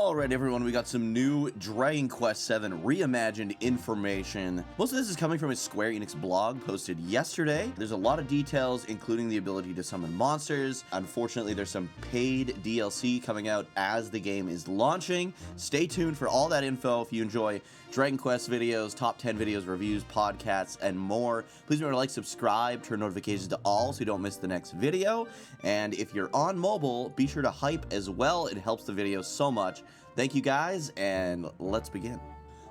Alright everyone, we got some new Dragon Quest VII Reimagined information. Most of this is coming from a Square Enix blog posted yesterday. There's a lot of details, including the ability to summon monsters. Unfortunately, there's some paid DLC coming out as the game is launching. Stay tuned for all that info. If you enjoy Dragon Quest videos, top 10 videos, reviews, podcasts, and more, please remember to like, subscribe, turn notifications to all so you don't miss the next video. And if you're on mobile, be sure to hype as well. It helps the video so much. Thank you guys, and let's begin.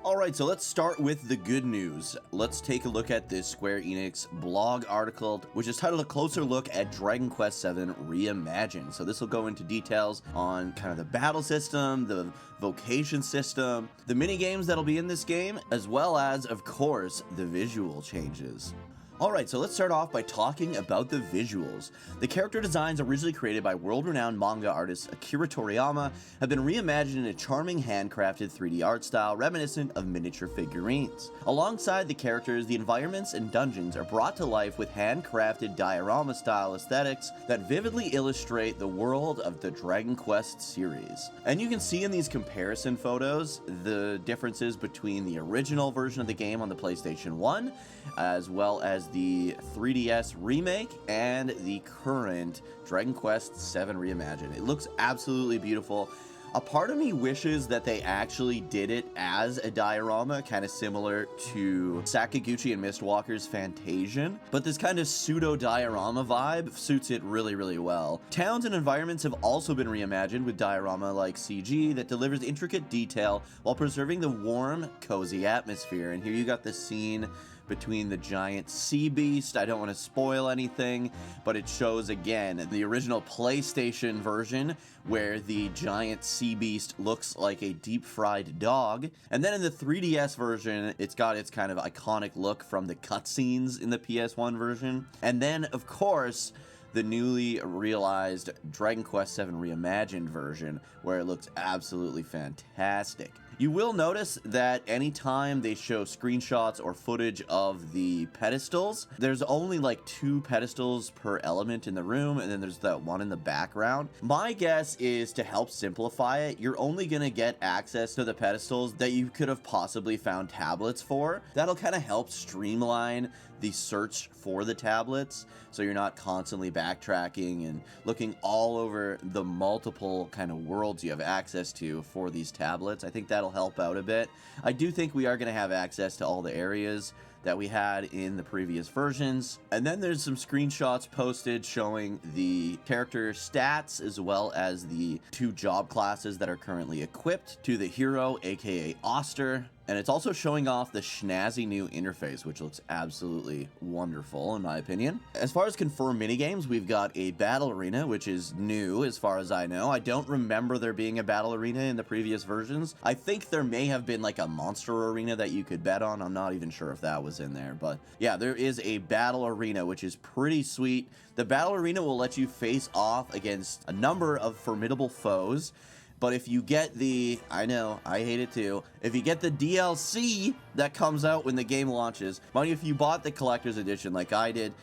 Alright, so let's start with the good news. Let's take a look at this Square Enix blog article, which is titled A Closer Look at Dragon Quest VII Reimagined. So this will go into details on kind of the battle system, the vocation system, the minigames that'll be in this game, as well as, of course, the visual changes. Alright, so let's start off by talking about the visuals. The character designs originally created by world-renowned manga artist Akira Toriyama have been reimagined in a charming handcrafted 3D art style reminiscent of miniature figurines. Alongside the characters, the environments and dungeons are brought to life with handcrafted diorama-style aesthetics that vividly illustrate the world of the Dragon Quest series. And you can see in these comparison photos the differences between the original version of the game on the PlayStation 1, as well as the 3DS remake and the current Dragon Quest VII Reimagined. It looks absolutely beautiful. A part of me wishes that they actually did it as a diorama, kind of similar to Sakaguchi and Mistwalker's Fantasian, but this kind of pseudo-diorama vibe suits it really, really well. Towns and environments have also been reimagined with diorama-like CG that delivers intricate detail while preserving the warm, cozy atmosphere. And here you got the scene between the giant sea beast. I don't want to spoil anything, but it shows again the original PlayStation version where the giant sea beast looks like a deep-fried dog. And then in the 3DS version, it's got its kind of iconic look from the cutscenes in the PS1 version. And then, of course, the newly realized Dragon Quest VII Reimagined version, where it looks absolutely fantastic. You will notice that anytime they show screenshots or footage of the pedestals, there's only like 2 pedestals per element in the room, and then there's that one in the background. My guess is to help simplify it, you're only going to get access to the pedestals that you could have possibly found tablets for. That'll kind of help streamline the search for the tablets, so you're not constantly backtracking and looking all over the multiple kind of worlds you have access to for these tablets. I think that'll help out a bit. I do think we are going to have access to all the areas that we had in the previous versions. And then there's some screenshots posted showing the character stats as well as the 2 job classes that are currently equipped to the hero, aka Oster. And it's also showing off the snazzy new interface, which looks absolutely wonderful in my opinion. As far as confirmed minigames, we've got a battle arena, which is new as far as I know. I don't remember there being a battle arena in the previous versions. I think there may have been like a monster arena that you could bet on. I'm not even sure if that was in there, but yeah, there is a battle arena, which is pretty sweet. The battle arena will let you face off against a number of formidable foes. But if you get the, I know, I hate it too, if you get the DLC that comes out when the game launches, mind you, if you bought the collector's edition like I did,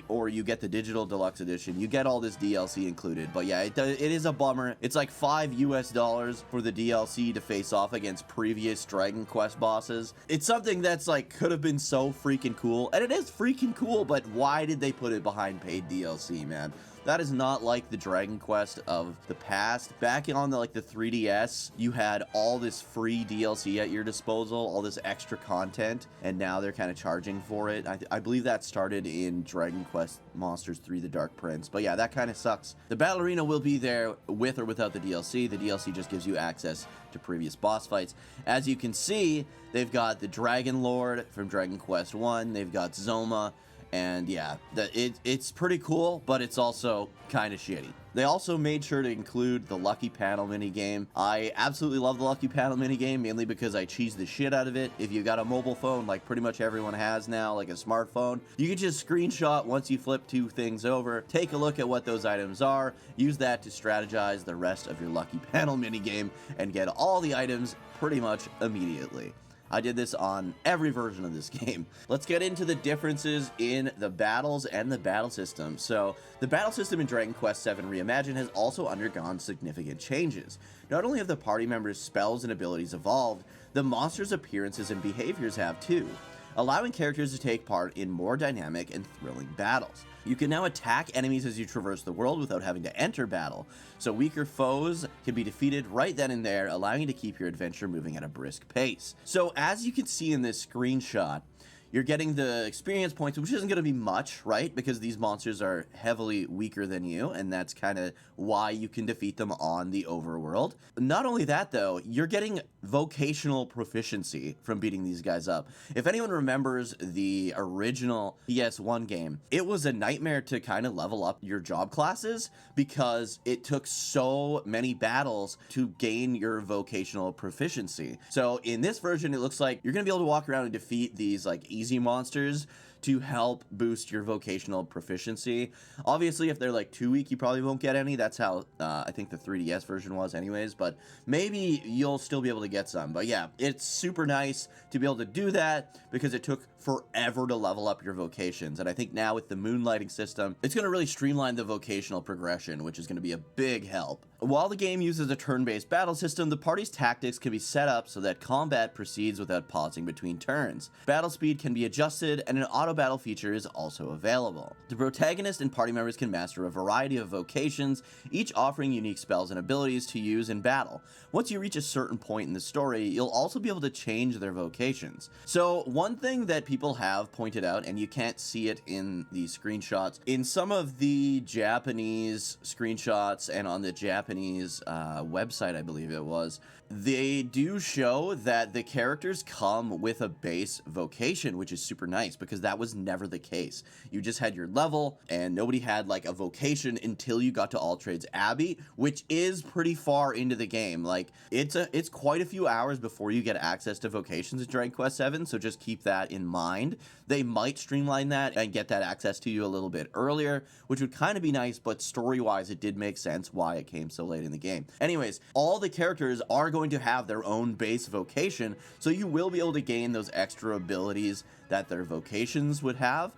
or you get the digital deluxe edition, you get all this DLC included. But yeah, it is a bummer. It's like $5 US for the DLC to face off against previous Dragon Quest bosses. It's something that's like, could have been so freaking cool, and it is freaking cool, but why did they put it behind paid DLC, man? That is not like the Dragon Quest of the past. Back on the 3DS, you had all this free DLC at your disposal, all this extra content, and now they're kind of charging for it. I believe that started in Dragon Quest Monsters 3: The Dark Prince. But yeah, that kind of sucks. The Battle Arena will be there with or without the DLC. The DLC just gives you access to previous boss fights. As you can see, they've got the Dragon Lord from Dragon Quest 1. They've got Zoma. And yeah, it's pretty cool, but it's also kind of shitty. They also made sure to include the Lucky Panel minigame. I absolutely love the Lucky Panel minigame, mainly because I cheese the shit out of it. If you got a mobile phone, like pretty much everyone has now, like a smartphone, you can just screenshot once you flip 2 things over, take a look at what those items are, use that to strategize the rest of your Lucky Panel minigame, and get all the items pretty much immediately. I did this on every version of this game. Let's get into the differences in the battles and the battle system. So, the battle system in Dragon Quest VII Reimagined has also undergone significant changes. Not only have the party members' spells and abilities evolved, the monsters' appearances and behaviors have too, allowing characters to take part in more dynamic and thrilling battles. You can now attack enemies as you traverse the world without having to enter battle, so weaker foes can be defeated right then and there, allowing you to keep your adventure moving at a brisk pace. So as you can see in this screenshot, you're getting the experience points, which isn't going to be much, right? Because these monsters are heavily weaker than you, and that's kind of why you can defeat them on the overworld. Not only that, though, you're getting vocational proficiency from beating these guys up. If anyone remembers the original PS1 game, it was a nightmare to kind of level up your job classes because it took so many battles to gain your vocational proficiency. So in this version, it looks like you're going to be able to walk around and defeat these like easy monsters to help boost your vocational proficiency. Obviously, if they're like too weak, you probably won't get any. That's how I think the 3DS version was anyways, but maybe you'll still be able to get some. But yeah, it's super nice to be able to do that because it took forever to level up your vocations. And I think now with the moonlighting system, it's going to really streamline the vocational progression, which is going to be a big help. While the game uses a turn-based battle system, the party's tactics can be set up so that combat proceeds without pausing between turns. Battle speed can be adjusted, and an auto battle feature is also available. The protagonist and party members can master a variety of vocations, each offering unique spells and abilities to use in battle. Once you reach a certain point in the story, you'll also be able to change their vocations. So one thing that people have pointed out, and you can't see it in the screenshots, in some of the Japanese screenshots and on the Japanese website, I believe it was, they do show that the characters come with a base vocation, which is super nice because that was never the case. You just had your level and nobody had like a vocation until you got to All Trades Abbey, which is pretty far into the game. Like it's quite a few hours before you get access to vocations in Dragon Quest VII, so just keep that in mind. They might streamline that and get that access to you a little bit earlier, which would kind of be nice, but story-wise it did make sense why it came so late in the game. Anyways, all the characters are going to have their own base vocation, so you will be able to gain those extra abilities that their vocations would have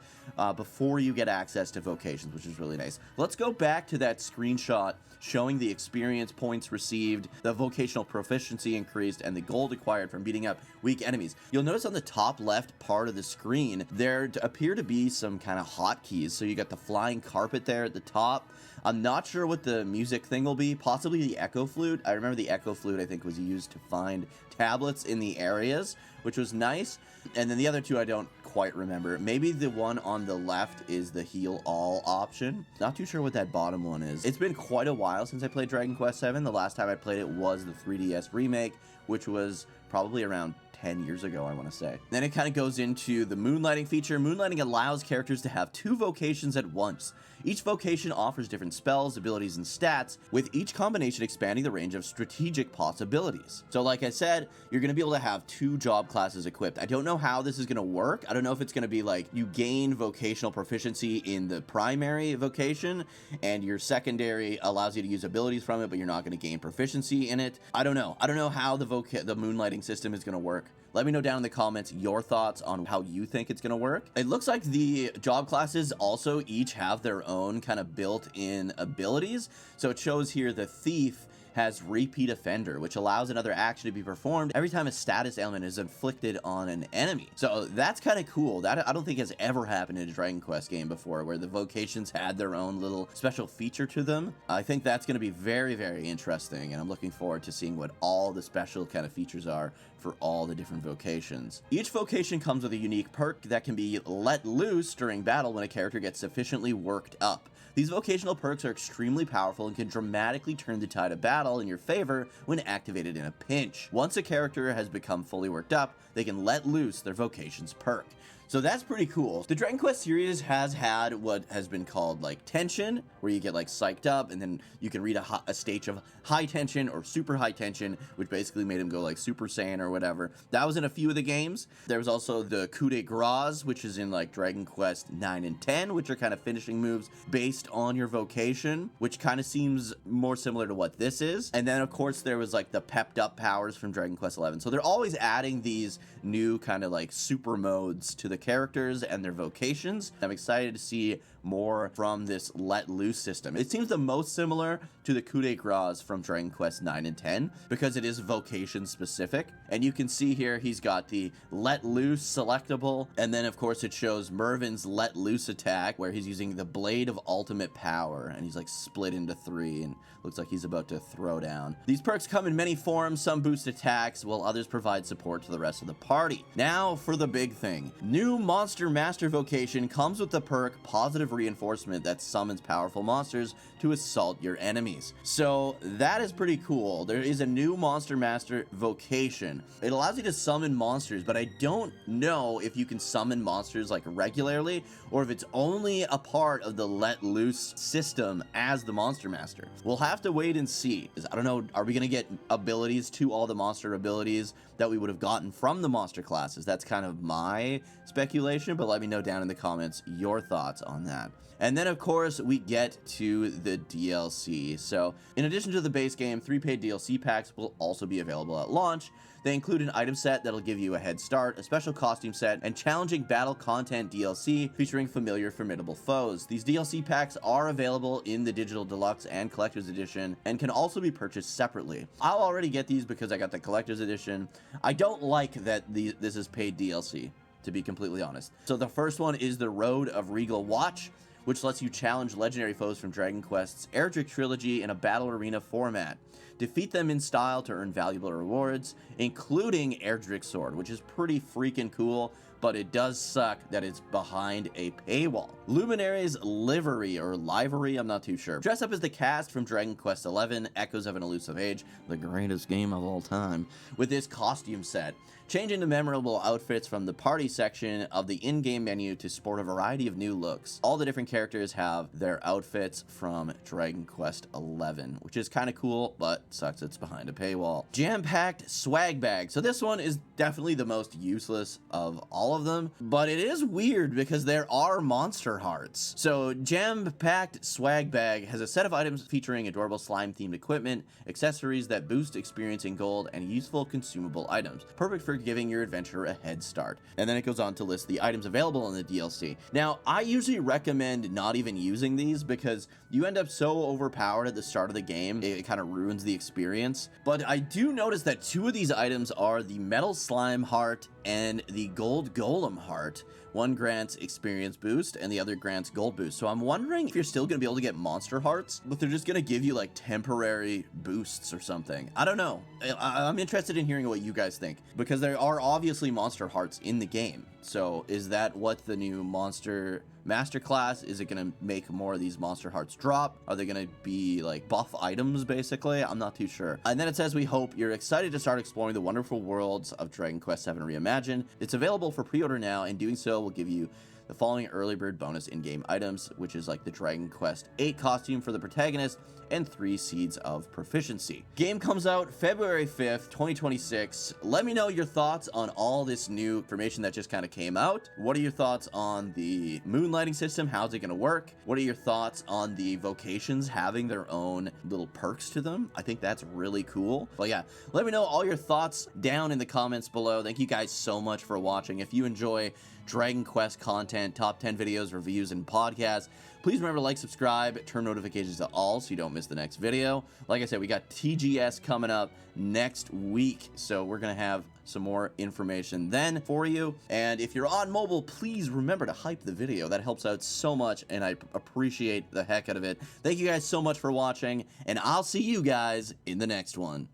before you get access to vocations, which is really nice. Let's go back to that screenshot showing the experience points received, the vocational proficiency increased, and the gold acquired from beating up weak enemies. You'll notice on the top left part of the screen, there appear to be some kind of hotkeys. So you got the flying carpet there at the top. I'm not sure what the music thing will be, possibly the echo flute. I remember the echo flute, I think, was used to find tablets in the areas, which was nice. And then the other two I don't quite remember. Maybe the one on the left is the heal all option. Not too sure what that bottom one is. It's been quite a while since I played Dragon Quest VII. The last time I played it was the 3DS remake, which was probably around 10 years ago, I want to say. Then it kind of goes into the moonlighting feature. Moonlighting allows characters to have two vocations at once. Each vocation offers different spells, abilities, and stats, with each combination expanding the range of strategic possibilities. So like I said, you're going to be able to have two job classes equipped. I don't know how this is going to work. I don't know if it's going to be like you gain vocational proficiency in the primary vocation, and your secondary allows you to use abilities from it, but you're not going to gain proficiency in it. I don't know. I don't know how the moonlighting system is going to work. Let me know down in the comments your thoughts on how you think it's going to work. It looks like the job classes also each have their own kind of built-in abilities. So it shows here the Thief has Repeat Offender, which allows another action to be performed every time a status ailment is inflicted on an enemy. So that's kind of cool. That I don't think has ever happened in a Dragon Quest game before, where the vocations had their own little special feature to them. I think that's going to be very, very interesting, and I'm looking forward to seeing what all the special kind of features are for all the different vocations. Each vocation comes with a unique perk that can be let loose during battle when a character gets sufficiently worked up. These vocational perks are extremely powerful and can dramatically turn the tide of battle in your favor when activated in a pinch. Once a character has become fully worked up, they can let loose their vocation's perk. So that's pretty cool. The Dragon Quest series has had what has been called like tension, where you get like psyched up and then you can read a stage of high tension or super high tension, which basically made him go like Super Saiyan or whatever. That was in a few of the games. There was also the coup de grace, which is in like Dragon Quest 9 and 10, which are kind of finishing moves based on your vocation, which kind of seems more similar to what this is. And then of course there was like the pepped up powers from Dragon Quest 11. So they're always adding these new kind of like super modes to the characters and their vocations. I'm excited to see more from this let loose system. It seems the most similar to the coup de grace from Dragon Quest 9 and 10 because it is vocation specific. And you can see here he's got the let loose selectable, and then of course it shows Mervin's let loose attack where he's using the blade of ultimate power and he's like split into 3 and looks like he's about to throw down. These perks come in many forms. Some boost attacks while others provide support to the rest of the party. Now for the big thing. New Monster Master vocation comes with the perk Positive Reinforcement that summons powerful monsters to assault your enemies. So that is pretty cool. There is a new Monster Master vocation. It allows you to summon monsters, but I don't know if you can summon monsters like regularly or if it's only a part of the let loose system as the Monster Master. We'll have to wait and see. I don't know, are we going to get abilities to all the monster abilities that we would have gotten from the monster classes? That's kind of my speculation, but let me know down in the comments your thoughts on that. And then of course we get to the DLC. So in addition to the base game, 3 paid DLC packs will also be available at launch. They include an item set that'll give you a head start, a special costume set, and challenging battle content DLC featuring familiar formidable foes. These DLC packs are available in the Digital Deluxe and Collector's Edition and can also be purchased separately. I'll already get these because I got the Collector's Edition. I don't like that this is paid DLC, to be completely honest. So the first one is the Road of Regal Watch, which lets you challenge legendary foes from Dragon Quest's Erdrick trilogy in a battle arena format. Defeat them in style to earn valuable rewards, including Erdrick's sword, which is pretty freaking cool, but it does suck that it's behind a paywall. Luminary's Livery, or Livery, I'm not too sure. Dress up as the cast from Dragon Quest XI, Echoes of an Elusive Age, the greatest game of all time, with this costume set. Change into memorable outfits from the party section of the in-game menu to sport a variety of new looks. All the different characters have their outfits from Dragon Quest XI, which is kind of cool, but sucks it's behind a paywall. Jam-packed swag bag. So this one is definitely the most useless of all of them, but it is weird because there are monster hearts. So jam-packed swag bag has a set of items featuring adorable slime-themed equipment, accessories that boost experience in gold, and useful consumable items. Perfect for giving your adventure a head start. And then it goes on to list the items available in the DLC. Now, I usually recommend not even using these because you end up so overpowered at the start of the game, it kind of ruins the experience. But I do notice that 2 of these items are the Metal Slime Heart and the Gold Golem Heart. One grants experience boost and the other grants gold boost. So I'm wondering if you're still going to be able to get monster hearts, but they're just going to give you like temporary boosts or something. I don't know. I'm interested in hearing what you guys think because there are obviously monster hearts in the game. So is that what the new monster masterclass? Is it going to make more of these monster hearts drop? Are they going to be like buff items basically? I'm not too sure. And then it says, we hope you're excited to start exploring the wonderful worlds of Dragon Quest VII Reimagined. It's available for pre-order now, and doing so will give you the following early bird bonus in-game items, which is like the Dragon Quest VIII costume for the protagonist and 3 seeds of proficiency. Game comes out February 5th, 2026. Let me know your thoughts on all this new information that just kind of came out. What are your thoughts on the moonlighting system? How's it going to work? What are your thoughts on the vocations having their own little perks to them? I think that's really cool. But yeah, let me know all your thoughts down in the comments below. Thank you guys so much for watching. If you enjoy Dragon Quest content, top 10 videos, reviews, and podcasts, please remember to like, subscribe, turn notifications to all so you don't miss the next video. Like I said, we got TGS coming up next week, so we're going to have some more information then for you. And if you're on mobile, please remember to hype the video. That helps out so much, and I appreciate the heck out of it. Thank you guys so much for watching, and I'll see you guys in the next one.